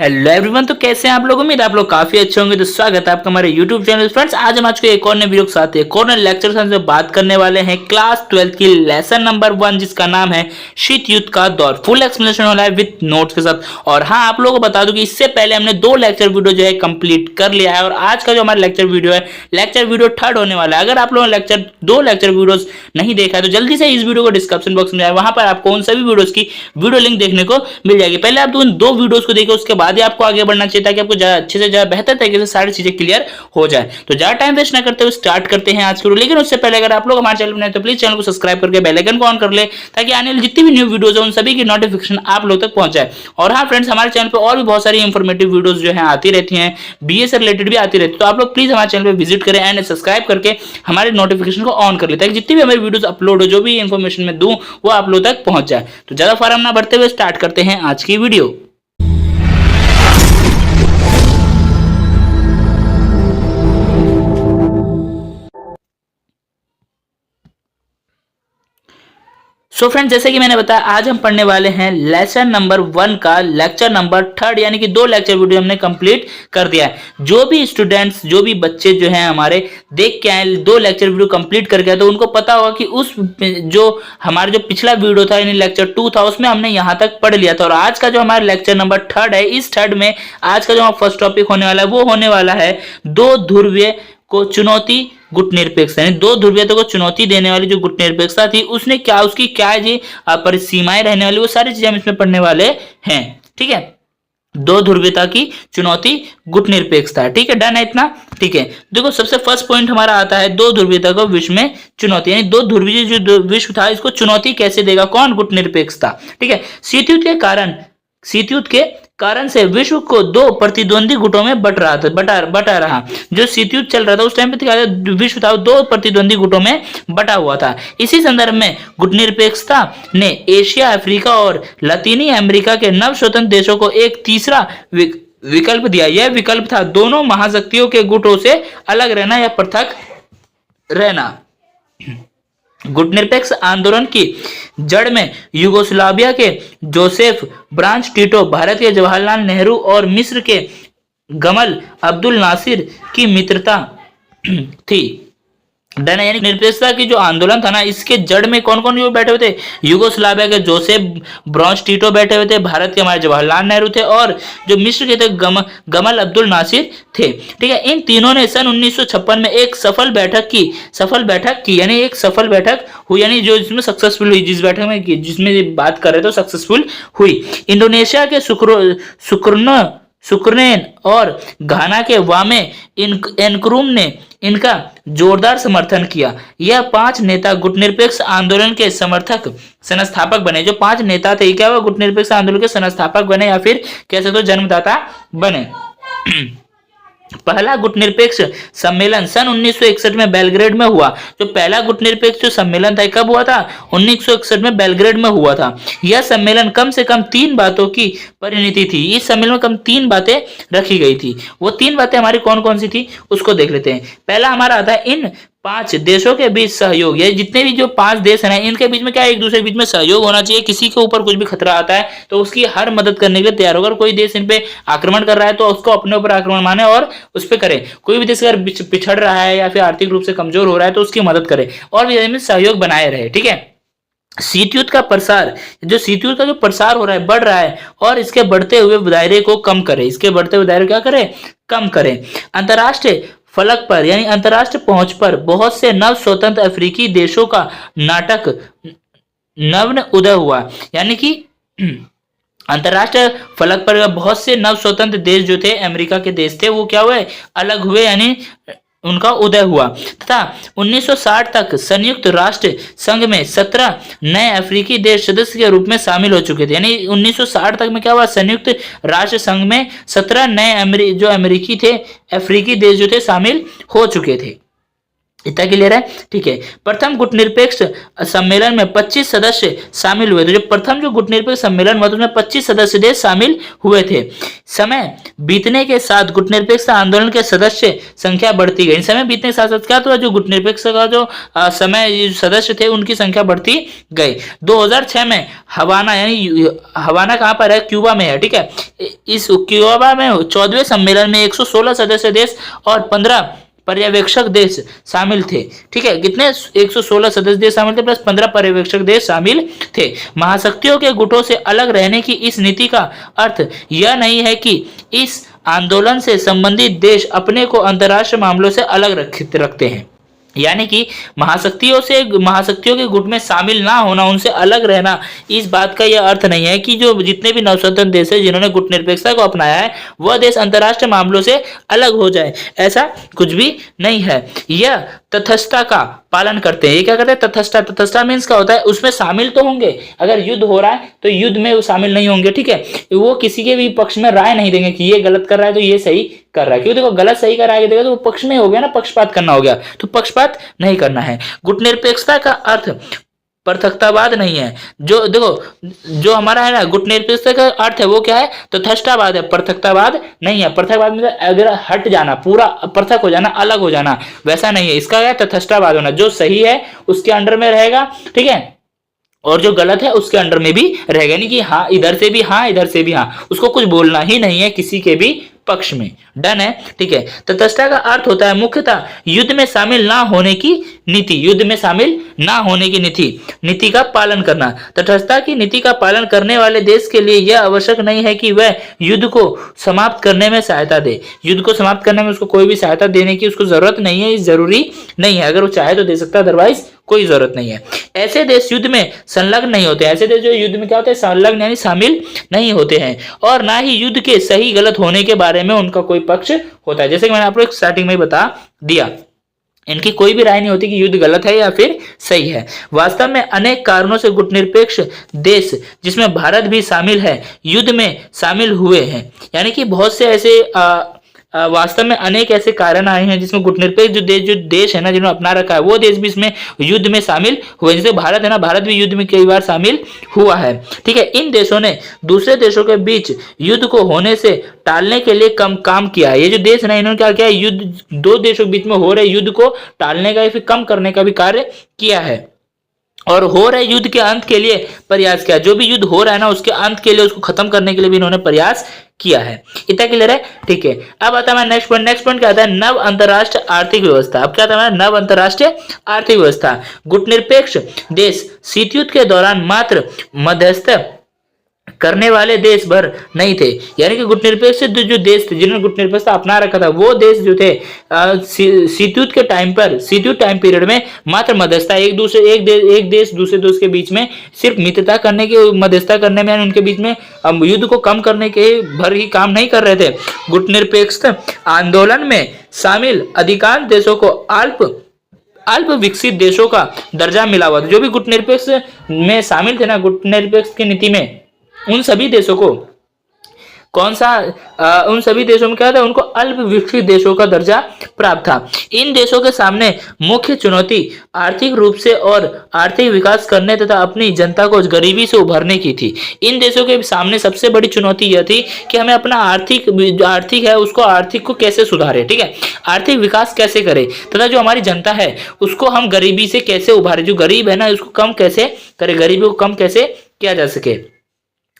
Hello everyone. तो कैसे हैं आप लोग? उम्मीद आप लोग काफी अच्छे होंगे। तो स्वागत है आपका हमारे यूट्यूब चैनल फ्रेंड्स। आज हम के एक और नए वीडियो के साथ एक और लेक्चर से बात करने वाले हैं क्लास 12 की लेसन नंबर 1 जिसका नाम है शीत युद्ध का दौर। फुल एक्सप्लेनेशन वाला है विद नोट्स के साथ। और हाँ, आप लोगों को बता दूं कि इससे पहले हमने 2 लेक्चर वीडियो जो है कंप्लीट कर लिया है और आज का जो हमारा लेक्चर वीडियो है लेक्चर वीडियो 3rd होने वाला है। अगर आप लोगों ने 2 लेक्चर वीडियोस नहीं देखा है तो जल्दी से इस वीडियो को डिस्क्रिप्शन बॉक्स में जाए, वहां पर आपको उन सभी वीडियोस की वीडियो लिंक देखने को मिल जाएगी। पहले आप उन 2 वीडियोस को देखिए, उसके बाद ही आपको आगे बढ़ना चाहिए ताकि आपको अच्छे से बेहतर तरीके से सारी चीजें क्लियर हो जाए। तो ज्यादा टाइम वेस्ट ना करते हुए स्टार्ट करते हैं आज की वीडियो। लेकिन उससे पहले अगर आप लोग हमारे चैनल में नए तो प्लीज चैनल को सब्सक्राइब करके बेल आइकन को ऑन कर ले ताकि आने वाली जितनी भी न्यू वीडियोस है उन सभी की नोटिफिकेशन आप लोग तक पहुंच जाए। और हाँ फ्रेंड्स, हमारे चैनल पर और भी बहुत सारी इंफॉर्मेटिव वीडियोस जो है आती रहती हैं, बीए से रिलेटेड भी आती रहती है। तो आप लोग प्लीज हमारे चैनल पर विजिट करें एंड सब्सक्राइब करके हमारे नोटिफिकेशन को ऑन कर ले ताकि जितनी भी हमारी वीडियोस अपलोड हो, जो भी इंफॉर्मेशन मैं दूं वो आप लोग तक पहुंच जाए। तो ज्यादा फार्म ना बढ़ते हुए स्टार्ट करते हैं आज की वीडियो। सो फ्रेंड्स, जैसे कि मैंने बताया आज हम पढ़ने वाले हैं लेसन नंबर 1 का लेक्चर नंबर 3rd, यानी कि 2 लेक्चर वीडियो हमने कंप्लीट कर दिया है। जो भी स्टूडेंट्स, जो भी बच्चे जो हैं हमारे देख के आए 2 लेक्चर वीडियो कंप्लीट करके, तो उनको पता होगा कि उस जो हमारा जो पिछला वीडियो था यानी लेक्चर 2 था उसमें हमने यहाँ तक पढ़ लिया था। और आज का जो हमारा लेक्चर नंबर 3rd है, इस 3rd में आज का जो हमारा फर्स्ट टॉपिक होने वाला है वो होने वाला है 2 ध्रुवीय को चुनौती गुट निरपेक्षता। यानी 2 ध्रुवीयता को चुनौती देने वाली जो गुट निरपेक्षता थी उसने क्या, उसकी क्या जी परिसीमाएं रहने वाली, वो सारी चीजें हम इसमें पढ़ने वाले हैं। ठीक है, 2 ध्रुवीयता की चुनौती गुट निरपेक्षता। ठीक है, डन है इतना? ठीक है, देखो सबसे फर्स्ट पॉइंट हमारा आता है 2 ध्रुवीयता को विश्व में चुनौती, यानी 2 ध्रुवीय जो विश्व था इसको चुनौती कैसे देगा? कौन? गुट निरपेक्षता। ठीक है, शीत युद्ध के कारण से विश्व को 2 प्रतिद्वंदी गुटों में बटा रहा। जो शीत युद्ध चल रहा था उस टाइम पे विश्व था 2 प्रतिद्वंदी गुटों में बटा हुआ था। इसी संदर्भ में गुट निरपेक्षता ने एशिया, अफ्रीका और लातीनी अमेरिका के नव स्वतंत्र देशों को एक तीसरा विकल्प दिया। यह विकल्प था दोनों महाशक्तियों के गुटों से अलग रहना या पृथक रहना। गुट निरपेक्ष आंदोलन की जड़ में यूगोस्लाविया के जोसेफ ब्रांच टिटो, भारत के जवाहरलाल नेहरू और मिस्र के गमल अब्दुल नासिर की मित्रता थी। डन, यानी निरपेक्षता की जो आंदोलन था ना, इसके जड़ में कौन कौन जो बैठे हुए थे? यूगोस्लाविया के जोसेफ ब्रांच टिटो बैठे हुए थे, भारत के हमारे जवाहरलाल नेहरू थे और जो मिस्र के थे गमल अब्दुल नासिर थे। ठीक है, इन तीनों ने सन 1956 में एक सफल बैठक की, यानी एक सफल बैठक हुई, यानी जो इसमें सक्सेसफुल हुई, जिस बैठक में जिसमें बात कर रहे थे सक्सेसफुल हुई। इंडोनेशिया के सुकरनेन और घाना के वामे एनक्रुम ने इनका जोरदार समर्थन किया। यह 5 नेता गुटनिरपेक्ष आंदोलन के संस्थापक बने। जो 5 नेता थे क्या, वो गुटनिरपेक्ष आंदोलन के संस्थापक बने या फिर कह सकते हो जन्मदाता बने। पहला गुटनिरपेक्ष सम्मेलन सन 1961 में बेलग्रेड में हुआ। जो पहला गुटनिरपेक्ष सम्मेलन था कब हुआ था? 1961 में बेलग्रेड में हुआ था। यह सम्मेलन कम से कम 3 बातों की परिणति थी। इस सम्मेलन में कम 3 बातें रखी गई थी। वो 3 बातें हमारी कौन कौन सी थी उसको देख लेते हैं। पहला हमारा आता है इन 5 देशों के बीच सहयोग। ये जितने भी जो 5 देश हैं इनके बीच में क्या, एक दूसरे के बीच में सहयोग होना चाहिए। किसी के ऊपर कुछ भी खतरा आता है तो उसकी हर मदद करने के लिए तैयार होगा। कोई देश इन पे आक्रमण कर रहा है तो उसको अपने ऊपर आक्रमण माने और उस पर करे। कोई भी देश अगर पिछड़ रहा है या फिर आर्थिक रूप से कमजोर हो रहा है तो उसकी मदद करे और भी सहयोग बनाए रहे। ठीक है, शीत युद्ध का प्रसार, जो शीत युद्ध का जो प्रसार हो रहा है, बढ़ रहा है और इसके बढ़ते हुए दायरे को कम करे। इसके बढ़ते हुए दायरे क्या करे? कम करे। अंतरराष्ट्रीय फलक पर यानी अंतरराष्ट्रीय पहुंच पर बहुत से नव स्वतंत्र अफ्रीकी देशों का नाटक नव उदय हुआ। यानी कि अंतरराष्ट्रीय फलक पर बहुत से नव स्वतंत्र देश जो थे, अमेरिका के देश थे, वो क्या हुए? अलग हुए, यानी उनका उदय हुआ। तथा 1960 तक संयुक्त राष्ट्र संघ में 17 नए अफ्रीकी देश सदस्य के रूप में शामिल हो चुके थे। यानी 1960 तक में क्या हुआ? संयुक्त राष्ट्र संघ में 17 नए जो अमेरिकी थे, अफ्रीकी देश जो थे शामिल हो चुके थे। इतना क्लियर है? ठीक है। प्रथम गुटनिरपेक्ष सम्मेलन में 25 सदस्य शामिल हुए थे। जो प्रथम जो गुटनिरपेक्ष सम्मेलन हुआ था उसमें 25 सदस्य देश शामिल हुए थे। समय बीतने के साथ गुटनिरपेक्ष आंदोलन के सदस्य संख्या बढ़ती गई। समय बीतने के साथ साथ क्या तो जो गुटनिरपेक्ष का जो समय सदस्य थे उनकी संख्या बढ़ती गई। 2006 में हवाना, यानी हवाना कहाँ पर है? क्यूबा में है। ठीक है। इस क्यूबा में 14वें सम्मेलन में 116 सदस्य देश और 15 पर्यवेक्षक देश शामिल थे। ठीक है। कितने? 116 सदस्य देश शामिल थे प्लस 15 पर्यवेक्षक देश शामिल थे। महाशक्तियों के गुटों से अलग रहने की इस नीति का अर्थ यह नहीं है कि इस आंदोलन से संबंधित देश अपने को अंतर्राष्ट्रीय मामलों से अलग रखते हैं। यानी कि महाशक्तियों के गुट में शामिल ना होना, उनसे अलग रहना, इस बात का यह अर्थ नहीं है कि जो जितने भी नवस्वतंत्र देश है जिन्होंने गुटनिरपेक्षता को अपनाया है वह देश अंतर्राष्ट्रीय मामलों से अलग हो जाए, ऐसा कुछ भी नहीं है। यह तटस्थता का पालन करते हैं। ये क्या करते हैं? तटस्थता मीन्स क्या होता है? उसमें शामिल तो होंगे, अगर युद्ध हो रहा है तो युद्ध में वो शामिल नहीं होंगे। ठीक है। वो किसी के भी पक्ष में राय नहीं देंगे कि ये गलत कर रहा है तो ये सही कर रहा है, क्योंकि देखो गलत सही कराया देगा तो वो पक्ष में हो गया ना, पक्षपात करना हो गया, तो पक्षपात नहीं करना है। गुटनिरपेक्षता का अर्थ पृथकतावाद नहीं है। जो देखो जो हमारा है ना गुटनिरपेक्षता का अर्थ है वो क्या है? तो तटस्थतावाद है, पृथकतावाद नहीं है। पृथकवाद में अगर हट जाना, पूरा पृथक हो जाना, अलग हो जाना, वैसा नहीं है। इसका क्या है? तटस्थतावाद होना, जो सही है उसके अंडर में रहेगा। ठीक है। और जो गलत है उसके अंडर में भी रहेगा, नहीं कि हाँ इधर से भी हाँ इधर से भी हाँ, उसको कुछ बोलना ही नहीं है किसी के भी पक्ष में। डन है? ठीक है। तटस्थता का अर्थ होता है मुख्यतः युद्ध में शामिल ना होने की नीति, युद्ध में शामिल ना होने की नीति का पालन करना। तटस्थता की नीति का पालन करने वाले देश के लिए यह आवश्यक नहीं है कि वह युद्ध को समाप्त करने में सहायता दे। युद्ध को समाप्त करने में उसको कोई भी सहायता देने की उसको जरूरत नहीं है, जरूरी नहीं है। अगर वो चाहे तो दे सकता है, अदरवाइज कोई जरूरत नहीं है। ऐसे देश युद्ध में संलग्न नहीं होते। ऐसे देश जो युद्ध में क्या होते हैं? संलग्न यानी शामिल नहीं होते हैं, और ना ही युद्ध के सही गलत होने के बारे में उनका कोई पक्ष होता है। जैसे कि मैंने आप लोग स्टार्टिंग में बता दिया, इनकी कोई भी राय नहीं होती कि युद्ध गलत है या फिर सही है। वास्तव में अनेक कारणों से गुटनिरपेक्ष देश, जिसमें भारत भी शामिल है, युद्ध में शामिल हुए हैं। यानी कि बहुत से ऐसे वास्तव में अनेक ऐसे कारण आए हैं जिसमें गुटनिरपेक्ष जो देश है ना जिन्होंने अपना रखा है वो देश भी इसमें युद्ध में शामिल हुए। जैसे भारत है ना, भारत भी युद्ध में कई बार शामिल हुआ है। ठीक है। इन देशों ने दूसरे देशों के बीच युद्ध को होने से टालने के लिए कम काम किया है। ये जो देश है ना इन्होंने क्या किया? युद्ध, दो देशों के बीच में हो रहे युद्ध को टालने का या फिर कम करने का भी कार्य किया है, और हो रहे युद्ध के अंत के लिए प्रयास किया। जो भी युद्ध हो रहा है ना उसके अंत के लिए, उसको खत्म करने के लिए भी इन्होंने प्रयास किया है। इतना क्लियर है? ठीक है। अब आता है नेक्स्ट पॉइंट क्या आता है? नव अंतरराष्ट्रीय आर्थिक व्यवस्था। अब क्या आता है? नव अंतरराष्ट्रीय आर्थिक व्यवस्था। गुटनिरपेक्ष देश शीत युद्ध के दौरान मात्र मध्यस्थ करने वाले देश भर नहीं थे। यानी कि गुटनिरपेक्ष जो देश थे जिन्होंने गुटनिरपेक्षता अपना रखा था वो देश जो थे शीत युद्ध के टाइम पर, शीत युद्ध टाइम पीरियड में मात्र मध्यस्थता, एक देश दूसरे देश के बीच में सिर्फ मित्रता करने की, मध्यस्थता करने में, उनके बीच में युद्ध को कम करने के भर ही काम नहीं कर रहे थे। गुटनिरपेक्ष आंदोलन में शामिल अधिकांश देशों को अल्प विकसित देशों का दर्जा मिला हुआ था। जो भी गुटनिरपेक्ष में शामिल थे ना, गुटनिरपेक्ष की नीति में, उन सभी देशों को उन सभी देशों में क्या था? उनको अल्प विकसित देशों का दर्जा प्राप्त था। इन देशों के सामने मुख्य चुनौती आर्थिक रूप से और आर्थिक विकास करने तथा अपनी जनता को गरीबी से उभरने की थी। इन देशों के सामने सबसे बड़ी चुनौती यह थी कि हमें अपना आर्थिक है उसको, आर्थिक को कैसे सुधारे। ठीक है। आर्थिक विकास कैसे करें तथा जो हमारी जनता है उसको हम गरीबी से कैसे उभारे, जो गरीब है ना उसको कम कैसे करें, गरीबी को कम कैसे किया जा सके।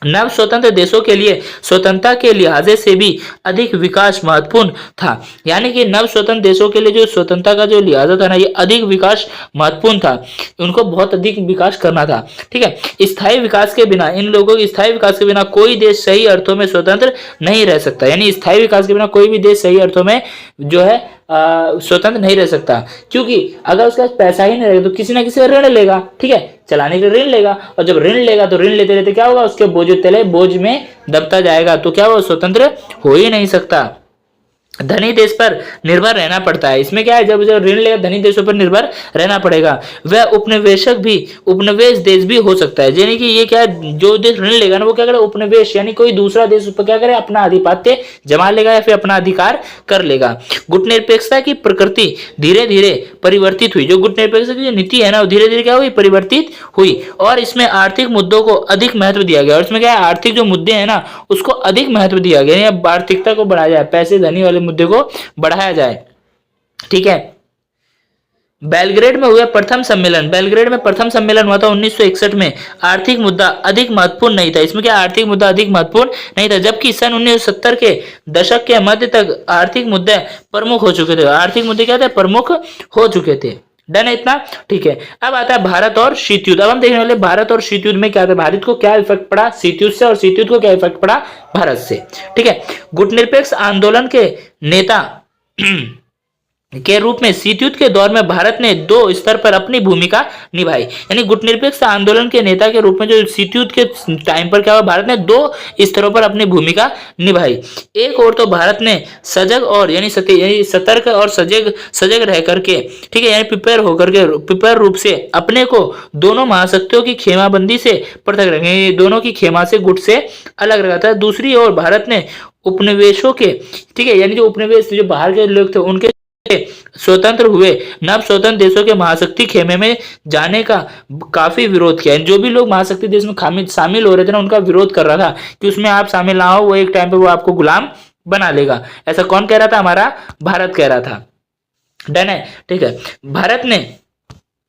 नव स्वतंत्र देशों के लिए स्वतंत्रता के लिहाजे से भी अधिक विकास महत्वपूर्ण था। यानी कि नव स्वतंत्र देशों के लिए जो स्वतंत्रता का जो लिहाजा था ना, ये अधिक विकास महत्वपूर्ण था, उनको बहुत अधिक विकास करना था। ठीक है। स्थायी विकास के बिना, इन लोगों के स्थायी विकास के बिना कोई देश सही अर्थों में स्वतंत्र नहीं रह सकता। यानी स्थायी विकास के बिना कोई भी देश सही अर्थों में जो है स्वतंत्र नहीं रह सकता, क्योंकि अगर उसके पास पैसा ही नहीं रहेगा तो किसी ना किसी ऋण लेगा। ठीक है। चलाने के लिए ऋण लेगा, और जब ऋण लेगा तो ऋण लेते रहते क्या होगा? उसके बोझ तले बोझ में दबता जाएगा, तो क्या वो स्वतंत्र हो ही नहीं सकता। धनी देश पर निर्भर रहना पड़ता है। इसमें क्या है, जब जो ऋण लेगा धनी देशों पर निर्भर रहना पड़ेगा। वह उपनिवेशक भी, उपनिवेश देश भी हो सकता है, यानी कि ये क्या है, जो देश ऋण लेगा ना वो क्या करे, उपनिवेश यानी कोई दूसरा देश उस पर क्या करे, अपना आधिपत्य जमा लेगा या फिर अपना अधिकार कर लेगा। गुटनिरपेक्षता की प्रकृति धीरे धीरे परिवर्तित हुई। जो गुटनिरपेक्षता की जो नीति है ना वो धीरे धीरे क्या हुई, परिवर्तित हुई, और इसमें आर्थिक मुद्दों को अधिक महत्व दिया गया। और इसमें क्या है, आर्थिक जो मुद्दे हैं ना उसको अधिक महत्व दिया गया, यानी आर्थिकता को बढ़ाया जाए, पैसे धनी वाले मुद्दे को बढ़ाया जाए। ठीक है। बेलग्रेड में हुआ प्रथम सम्मेलन, बेलग्रेड में प्रथम सम्मेलन हुआ था 1961 में। आर्थिक मुद्दा अधिक महत्वपूर्ण नहीं था। इसमें क्या, आर्थिक मुद्दा अधिक महत्वपूर्ण नहीं था, जबकि सन 1970 के दशक के मध्य तक आर्थिक मुद्दे प्रमुख हो चुके थे। आर्थिक मुद्दे क्या थे, प्रमुख हो चुके थे। डन है इतना। ठीक है, अब आता है भारत और शीत युद्ध। अब हम देखने वाले भारत और शीत युद्ध में क्या था, भारत को क्या इफेक्ट पड़ा शीत युद्ध से, और शीत युद्ध को क्या इफेक्ट पड़ा भारत से। ठीक है। गुटनिरपेक्ष आंदोलन के नेता के रूप में शीत युद्ध के दौर में भारत ने दो स्तर पर अपनी भूमिका निभाई। यानी गुटनिरपेक्ष आंदोलन के नेता के रूप में जो शीत युद्ध के टाइम पर क्या हुआ, भारत ने दो स्तरों पर अपनी भूमिका निभाई। एक और तो भारत ने सजग और यानी सतर्क और सजग सजग रह करके, ठीक है, यानी प्रिपेयर होकर के, प्रिपेयर रूप से अपने को दोनों महाशक्तियों की खेमाबंदी से पृथक रखें, दोनों की खेमा से, गुट से अलग रखा था। दूसरी ओर भारत ने उपनिवेशों के, ठीक है, यानी जो उपनिवेश जो बाहर के लोग थे उनके स्वतंत्र हुए नव स्वतंत्र देशों के महाशक्ति खेमे में जाने का काफी विरोध किया। जो भी लोग महाशक्ति देश में शामिल हो रहे थे ना उनका विरोध कर रहा था कि उसमें आप शामिल ना हो, वो एक टाइम पे वो आपको गुलाम बना लेगा। ऐसा कौन कह रहा था, हमारा भारत कह रहा था। डन है। ठीक है। भारत ने,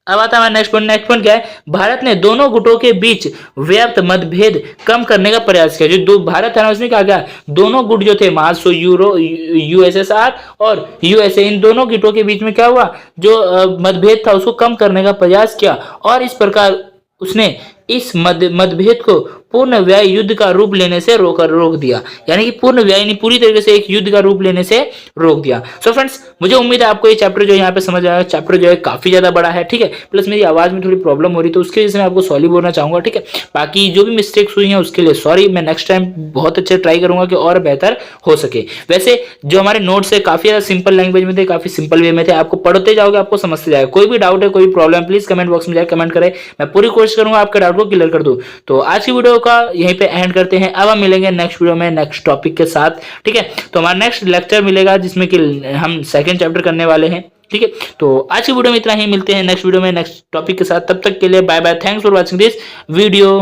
अब आता है नेक्स्ट पॉइंट क्या है, भारत ने दोनों गुटों के बीच व्याप्त मतभेद कम करने का प्रयास किया। जो दो भारत है ना उसने क्या किया, दोनों गुट जो थे महासो यूरो यूएसएसआर और यूएसए, इन दोनों गुटों के बीच में क्या हुआ, जो मतभेद था उसको कम करने का प्रयास किया, और इस प्रकार उसने इस मतभेद को पूर्ण व्याय युद्ध का रूप लेने से रोक दिया। यानी कि पूर्ण व्याय नहीं, पूरी तरीके से एक युद्ध का रूप लेने से रोक दिया। सो फ्रेंड्स, मुझे उम्मीद है आपको ये चैप्टर जो यहाँ पे समझ आया। चैप्टर जो है काफी ज्यादा बड़ा है, ठीक है, प्लस मेरी आवाज में थोड़ी प्रॉब्लम हो रही है तो उसके वजह से मैं आपको सॉरी बोलना चाहूंगा। ठीक है, बाकी जो भी मिस्टेक्स हुई हैं उसके लिए सॉरी। मैं नेक्स्ट टाइम बहुत अच्छे ट्राई करूंगा कि और बेहतर हो सके। वैसे जो हमारे नोट्स है काफी ज्यादा सिंपल लैंग्वेज में थे, काफी सिंपल वे में थे, आपको पढ़ते जाओगे आपको समझते जाएगा। कोई भी डाउट है, कोई प्रॉब्लम, प्लीज कमेंट बॉक्स में जाकर कमेंट करें, मैं पूरी कोशिश करूंगा आपके डाउट को क्लियर कर दूं। तो आज की वीडियो का यहीं पे एंड करते हैं। अब हम मिलेंगे नेक्स्ट वीडियो में नेक्स्ट टॉपिक के साथ। ठीक है, तो हमारा नेक्स्ट लेक्चर मिलेगा जिसमें कि हम सेकंड चैप्टर करने वाले हैं। ठीक है, तो आज की वीडियो में इतना ही, मिलते हैं नेक्स्ट वीडियो में नेक्स्ट टॉपिक के साथ। तब तक के लिए bye bye, thanks for watching this video.